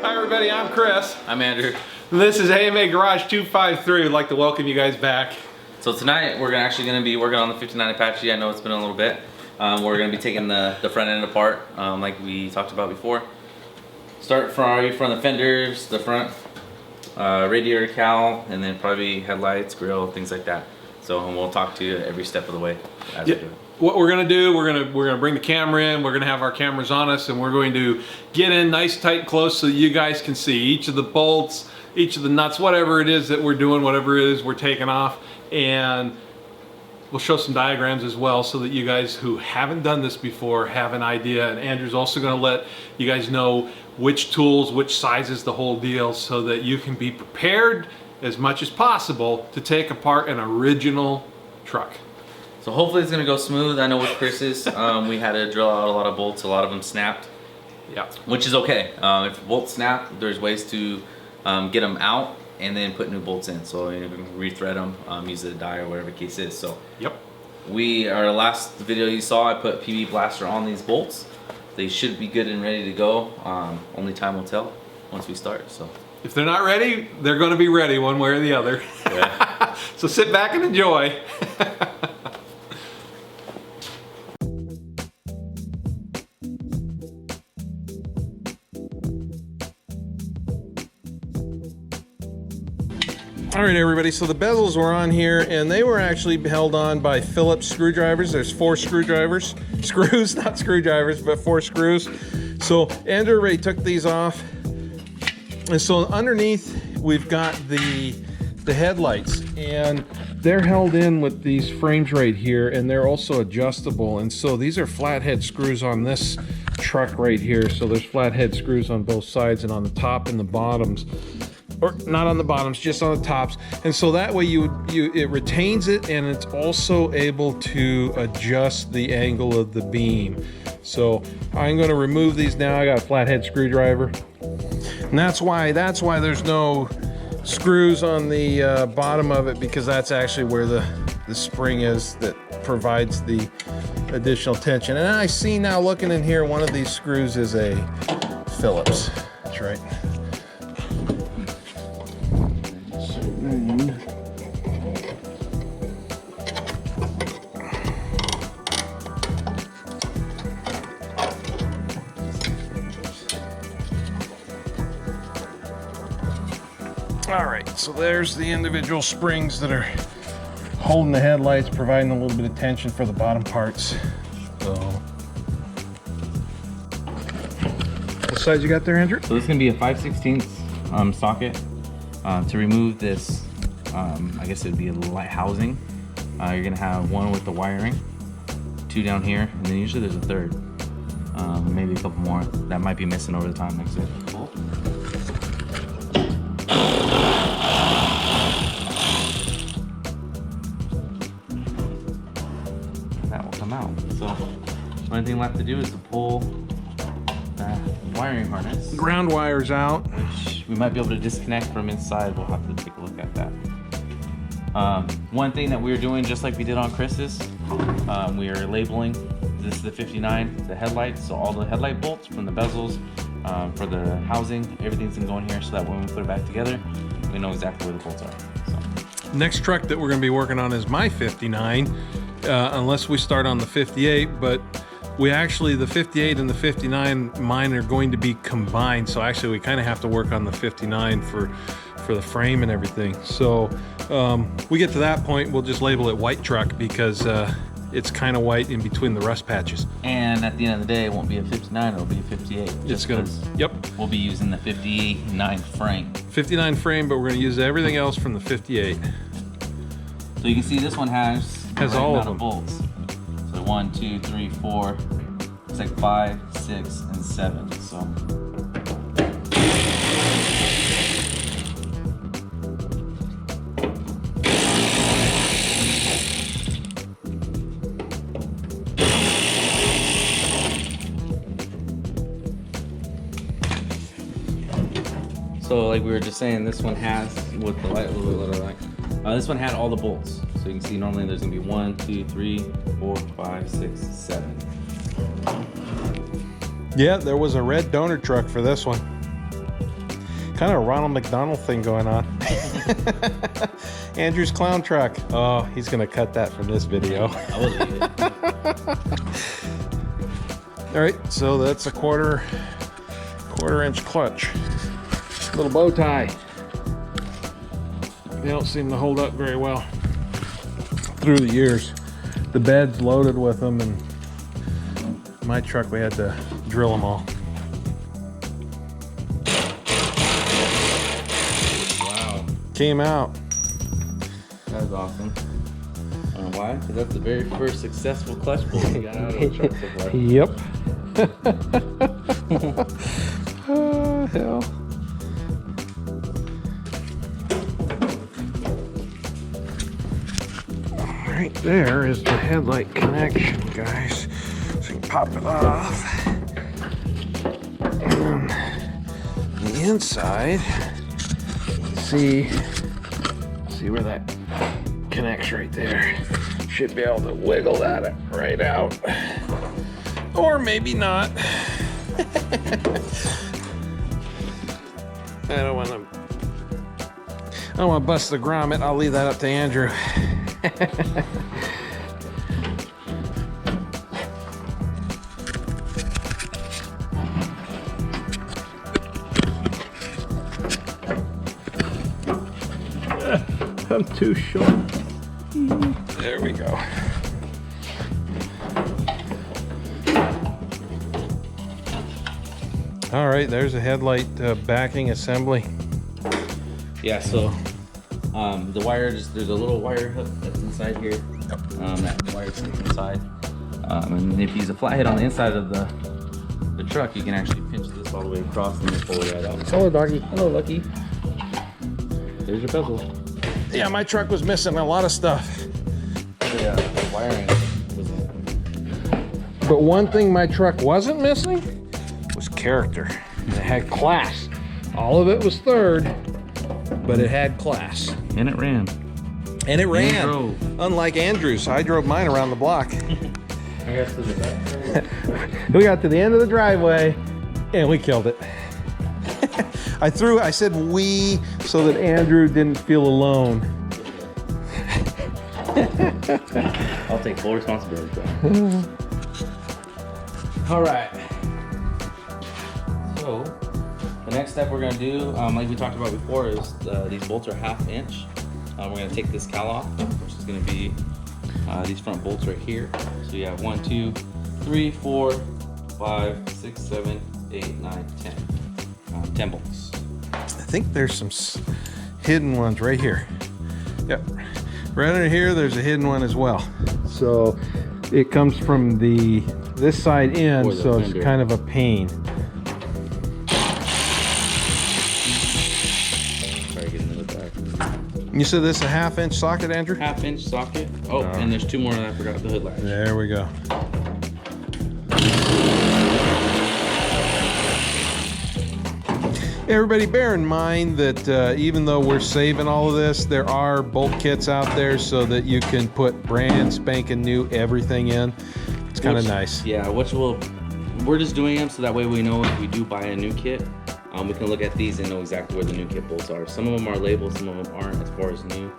Hi everybody, I'm Chris. I'm Andrew. This is AMA Garage 253. We'd like to welcome you guys back. So tonight we're actually going to be working on the 59 Apache. I know it's been a little bit. We're going to be taking the front end apart like we talked about before. Start from the fenders, the front, radiator cowl, and then probably headlights, grill, things like that. So we'll talk to you every step of the way as we do it. What we're gonna do, we're gonna bring the camera in. We're gonna have our cameras on us, and we're going to get in nice, tight, close, so that you guys can see each of the bolts, each of the nuts, whatever it is that we're doing, whatever it is we're taking off, and we'll show some diagrams as well, so that you guys who haven't done this before have an idea. And Andrew's also gonna let you guys know which tools, which sizes, the whole deal, so that you can be prepared as much as possible to take apart an original truck. So hopefully it's going to go smooth. I know with Chris's, we had to drill out a lot of bolts. A lot of them snapped. Yeah. Which is okay. If bolts snap, there's ways to get them out and then put new bolts in. So you can rethread them, use a die or whatever the case is. So yep. Our last video you saw, I put PB blaster on these bolts. They should be good and ready to go. Only time will tell once we start. So if they're not ready, they're going to be ready one way or the other. Yeah. So sit back and enjoy. All right, everybody, so the bezels were on here, and they were actually held on by Phillips screwdrivers. There's 4 screws, not screwdrivers, but 4 screws. So Andrew already took these off. And so underneath, we've got the headlights, and they're held in with these frames right here, and they're also adjustable. And so these are flathead screws on this truck right here. So there's flathead screws on both sides and on the top and the bottoms. Or not on the bottoms, just on the tops. And so that way it retains it, and it's also able to adjust the angle of the beam. So I'm going to remove these now. I got a flathead screwdriver, and that's why there's no screws on the bottom of it, because that's actually where the spring is that provides the additional tension. And I see now, looking in here, one of these screws is a Phillips. That's right. All right, so there's the individual springs that are holding the headlights, providing a little bit of tension for the bottom parts. So, what size you got there, Andrew? So this is gonna be a 5/16 socket. To remove this, I guess it'd be a light housing. You're gonna have 1 with the wiring, 2 down here, and then usually there's a 3rd. Maybe a couple more that might be missing over the time. That's it. Cool. That will come out. So the only thing left to do is to pull that wiring harness. Ground wires out. Which we might be able to disconnect from inside. We'll have to take a look at that. One thing that we're doing, just like we did on Chris's, we are labeling. This is the 59, the headlights. So all the headlight bolts from the bezels, for the housing, everything's gonna go in here, so that when we put it back together, we know exactly where the bolts are. So. Next truck that we're gonna be working on is my 59, unless we start on the 58, but the 58 and the 59, mine are going to be combined. So actually we kind of have to work on the 59 for the frame and everything. So we get to that point, we'll just label it white truck, because it's kind of white in between the rust patches. And at the end of the day, it won't be a 59, it'll be a 58. It's gonna, yep. We'll be using the 59 frame. 59 frame, but we're gonna use everything else from the 58. So you can see this one has all of them. Bolts. So 1, 2, 3, 4. It's like 5, 6, and 7. So. So like we were just saying, this one has, with the light, this one had all the bolts. So you can see normally there's gonna be 1, 2, 3, 4, 5, 6, 7. Yeah, there was a red donor truck for this one. Kind of a Ronald McDonald thing going on. Andrew's clown truck. Oh, he's gonna cut that from this video. I will leave it. All right, so that's a quarter inch clutch. Little bow tie. They don't seem to hold up very well through the years. The bed's loaded with them, and my truck we had to drill them all. Wow. Came out. That was awesome. Why? Because that's the very first successful clutch bolt we got out of the truck so far. Yep. Oh, hell. Right there is the headlight connection, guys. So you can pop it off. And on the inside, see where that connects right there. Should be able to wiggle that right out. Or maybe not. I don't want to bust the grommet. I'll leave that up to Andrew. I'm too short. There we go. All right, there's a headlight backing assembly. Yeah, so the wire, there's a little wire hook that's inside here. That wire sticks inside. And if you use a flathead on the inside of the truck, you can actually pinch this all the way across and then pull it right out. Hello, doggy. Hello, Lucky. There's your bezel. Yeah, my truck was missing a lot of stuff. The wiring was. But one thing my truck wasn't missing was character. It had class. All of it was third, but it had class. And it ran. And it ran. Drove. Unlike Andrew's, I drove mine around the block. I guess to the back. We got to the end of the driveway and we killed it. I said we so that Andrew didn't feel alone. I'll take full responsibility for that. All right. So the next step we're gonna do, like we talked about before, is these bolts are 1/2 inch. We're gonna take this cowl off, which is gonna be these front bolts right here. So you have 1, 2, 3, 4, 5, 6, 7, 8, 9, 10. 10 bolts. I think there's some hidden ones right here. Yep. Right under here, there's a hidden one as well. So it comes from this side in, so it's kind of a pain. Sorry, get another back. You said this is a 1/2 inch socket, Andrew? 1/2 inch socket. Oh, and there's 2 more that I forgot, the hood latch. There we go. Everybody bear in mind that even though we're saving all of this, there are bolt kits out there so that you can put brand spanking new everything in. It's kind of nice. Yeah, we're just doing them so that way we know if we do buy a new kit, we can look at these and know exactly where the new kit bolts are. Some of them are labeled, some of them aren't as far as new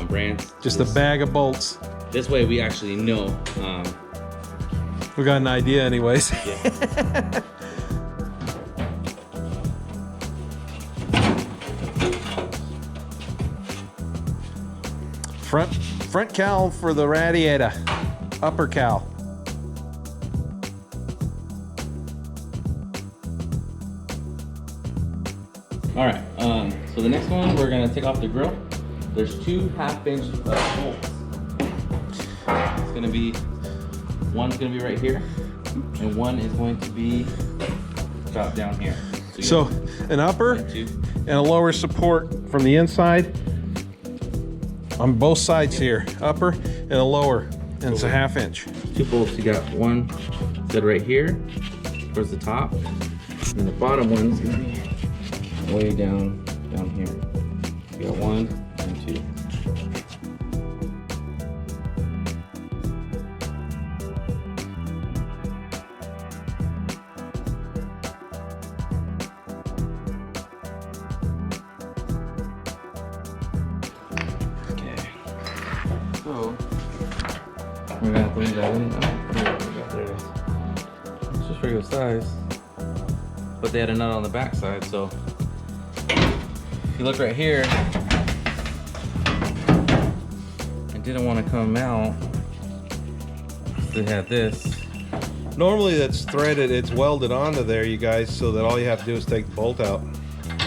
brands. Just a bag of bolts. This way we actually know. We got an idea anyways. Yeah. Front cowl for the radiator, upper cowl. All right, so the next one, we're gonna take off the grill. There's 2 1/2 inch bolts. It's gonna be, one's gonna be right here, and one is going to be about down here. So an upper and a lower support from the inside on both sides here, upper and a lower, and it's a 1/2 inch. 2 bolts, you got one set right here towards the top, and the bottom one's gonna be way down here. You got 1 and 2. We're gonna have to leave that in. There it is. It's just regular size. But they had a nut on the back side, so if you look right here, it didn't want to come out. They had this. Normally that's threaded, it's welded onto there, you guys, so that all you have to do is take the bolt out.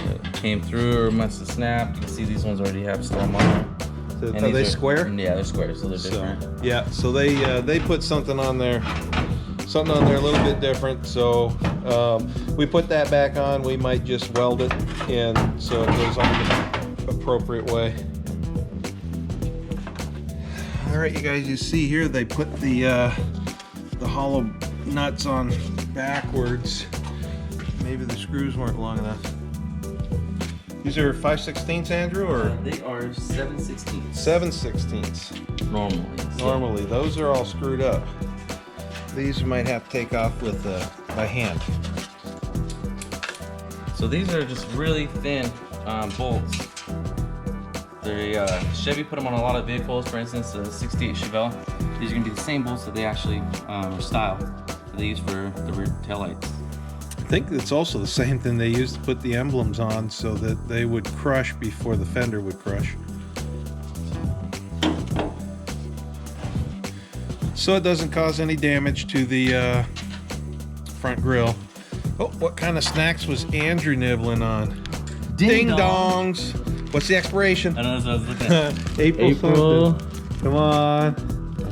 It came through or must have snapped. You can see these ones already have storm on them. So are they square? Yeah, they're square, so they're different. Yeah, so they put something on there a little bit different. So we put that back on. We might just weld it in so it goes on the appropriate way. All right, you guys, you see here they put the hollow nuts on backwards. Maybe the screws weren't long enough. These are 5/16, Andrew, or they are 7/16. 7/16. Normally. Normally, those are all screwed up. These you might have to take off with by hand. So these are just really thin bolts. They Chevy put them on a lot of vehicles. For instance, the '68 Chevelle. These are gonna be the same bolts that they actually style that they use for the rear taillights. I think it's also the same thing they used to put the emblems on so that they would crush before the fender would crush. So it doesn't cause any damage to the front grille. Oh, what kind of snacks was Andrew nibbling on? Ding dongs. What's the expiration? I know that's what I was looking at. April. Something. Come on.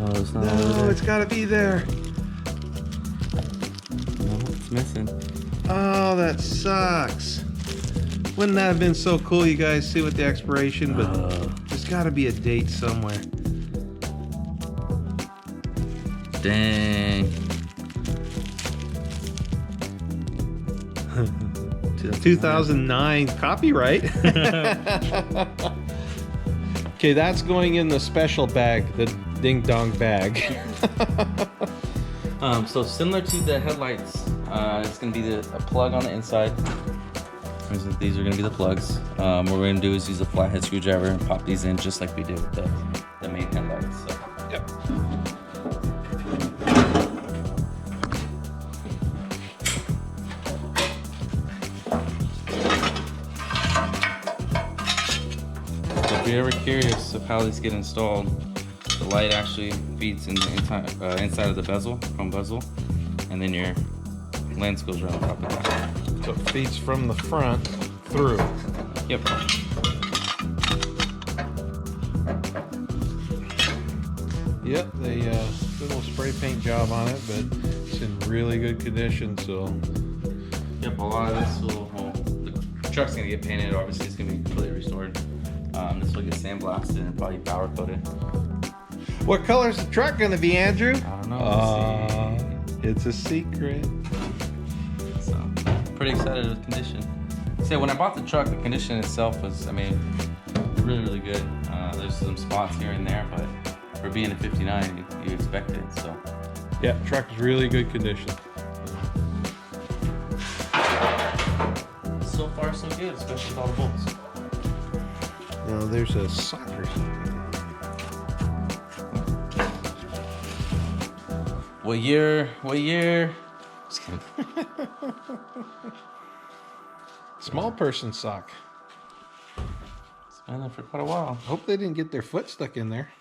Oh, it's not No, it's gotta be there. No, it's missing. Oh, that sucks. Wouldn't that have been so cool, you guys, see what the expiration, but there's gotta be a date somewhere. Dang. 2009 copyright. Okay, that's going in the special bag, the ding dong bag. So similar to the headlights, it's going to be a plug on the inside. These are going to be the plugs. What we're going to do is use a flathead screwdriver and pop these in just like we did with the main headlights. So. Yep. If you're ever curious of how these get installed, the light actually feeds in the inside of the bezel, chrome bezel, and then your lens goes right on top of that. So it feeds from the front through. Yep. Yep, they did a little spray paint job on it, but it's in really good condition, so. Yep, a lot of this the truck's gonna get painted, obviously it's gonna be completely restored. This will get sandblasted and probably power coated. What color's the truck gonna be, Andrew? I don't know. It's a secret. So, pretty excited with the condition. So when I bought the truck, the condition itself was, I mean, really, really good. There's some spots here and there, but for being a 59, you expect it, so. Yeah, truck's really good condition. So far, so good, especially with all the bolts. Now there's a sock or something. What year? Just kidding. Small person sock. It's been there for quite a while. Hope they didn't get their foot stuck in there.